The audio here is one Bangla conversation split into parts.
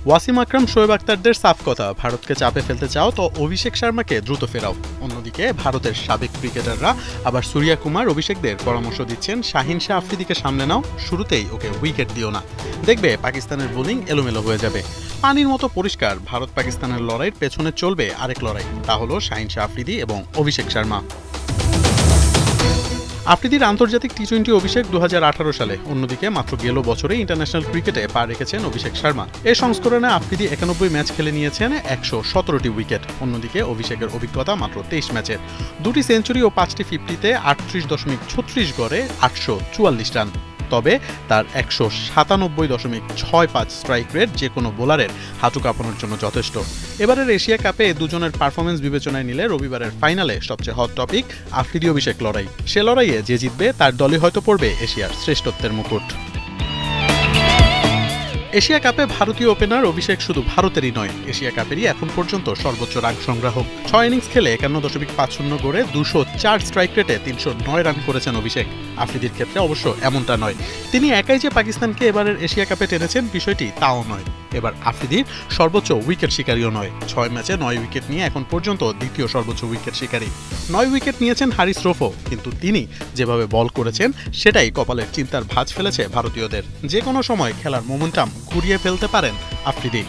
ওয়াসিম আকরাম, শোয়েব আখতারদের সাফ কথা, ভারতকে চাপে ফেলতে চাও তো অভিষেক শর্মাকে দ্রুত ফেরাও। অন্যদিকে ভারতের সাবেক ক্রিকেটাররা আবার সূর্যা কুমার, অভিষেকদের পরামর্শ দিচ্ছেন শাহিন শাহ আফ্রিদিকে সামনে নাও, শুরুতেই ওকে উইকেট দিও না, দেখবে পাকিস্তানের বোলিং এলোমেলো হয়ে যাবে। পানির মতো পরিষ্কার, ভারত পাকিস্তানের লড়াইয়ের পেছনে চলবে আরেক লড়াই, তা হলো শাহিন শাহ আফ্রিদি এবং অভিষেক শর্মা। আফ্রিদির আন্তর্জাতিক টি-20 অভিষেক 2018 সালে। অন্যদিকে মাত্র গেল বছরে ইন্টারন্যাশনাল ক্রিকেটে পা রেখেছেন অভিষেক শর্মা। এই সংস্করণে আফ্রিদি 91 ম্যাচ খেলে নিয়েছেন 117টি উইকেট। অন্যদিকে অভিষেকের অভিজ্ঞতা মাত্র 23 ম্যাচের, 2টি সেঞ্চুরি ও 5টি 50-তে 38.36 গড়ে 844 রান। তবে তার 197.65 স্ট্রাইক রেট যে কোনো বোলারের হাঁটু কাঁপানোর জন্য যথেষ্ট। এবারের এশিয়া কাপে দুজনের পারফরমেন্স বিবেচনায় নিলে রবিবারের ফাইনালে সবচেয়ে হট টপিক আফ্রিদি অভিষেক লড়াই। সে লড়াইয়ে যে জিতবে তার দলই হয়তো পড়বে এশিয়ার শ্রেষ্ঠত্বের মুকুট। এশিয়া কাপে ভারতীয় ওপেনার অভিষেক শুধু ভারতেরই নয়, এশিয়া কাপেরই এখন পর্যন্ত সর্বোচ্চ রান সংগ্রাহক। 6 ইনিংস খেলে 51.50 গড়ে 204 স্ট্রাইক রেটে 309 রান করেছেন অভিষেক। আফ্রিদির ক্ষেত্রে অবশ্য এমনটা নয়। তিনি একাই যে পাকিস্তানকে এবারের এশিয়া কাপে টেনেছেন বিষয়টি তাও নয়। এবার আফ্রিদির সর্বোচ্চ উইকেট শিকারীও নয়। 6 ম্যাচে 9 উইকেট নিয়ে এখন পর্যন্ত দ্বিতীয় সর্বোচ্চ উইকেট শিকারী। 9 উইকেট নিয়েছেন হারিস রৌফও, কিন্তু তিনি যেভাবে বল করেছেন সেটাই কপালের চিন্তার ভাঁজ ফেলেছে ভারতীয়দের। যে কোনো সময় খেলার মোমেন্টাম ঘুরিয়ে ফেলতে পারেন আফ্রিদি।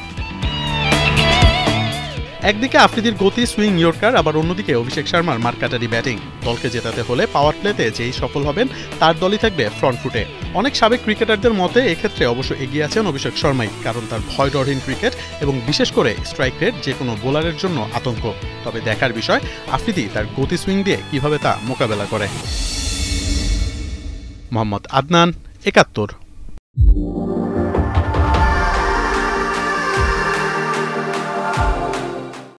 একদিকে আফ্রিদির গতি, সুইং, ইয়র্কার, আবার অন্যদিকে অভিষেক শর্মার মারকাটারি ব্যাটিং। দলকে জেতাতে হলে পাওয়ার প্লেতে যেই সফল হবেন তার দলই থাকবে ফ্রন্ট ফুটে। অনেক সাবেক ক্রিকেটারদের মতে এক্ষেত্রে অবশ্য এগিয়ে আছেন অভিষেক শর্মাই, কারণ তার ভয়ডরহীন ক্রিকেট এবং বিশেষ করে স্ট্রাইক রেট যে কোনো বোলারের জন্য আতঙ্ক। তবে দেখার বিষয় আফ্রিদি তার গতি, সুইং দিয়ে কিভাবে তা মোকাবেলা করে। মোহাম্মদ আদনান, ৭১।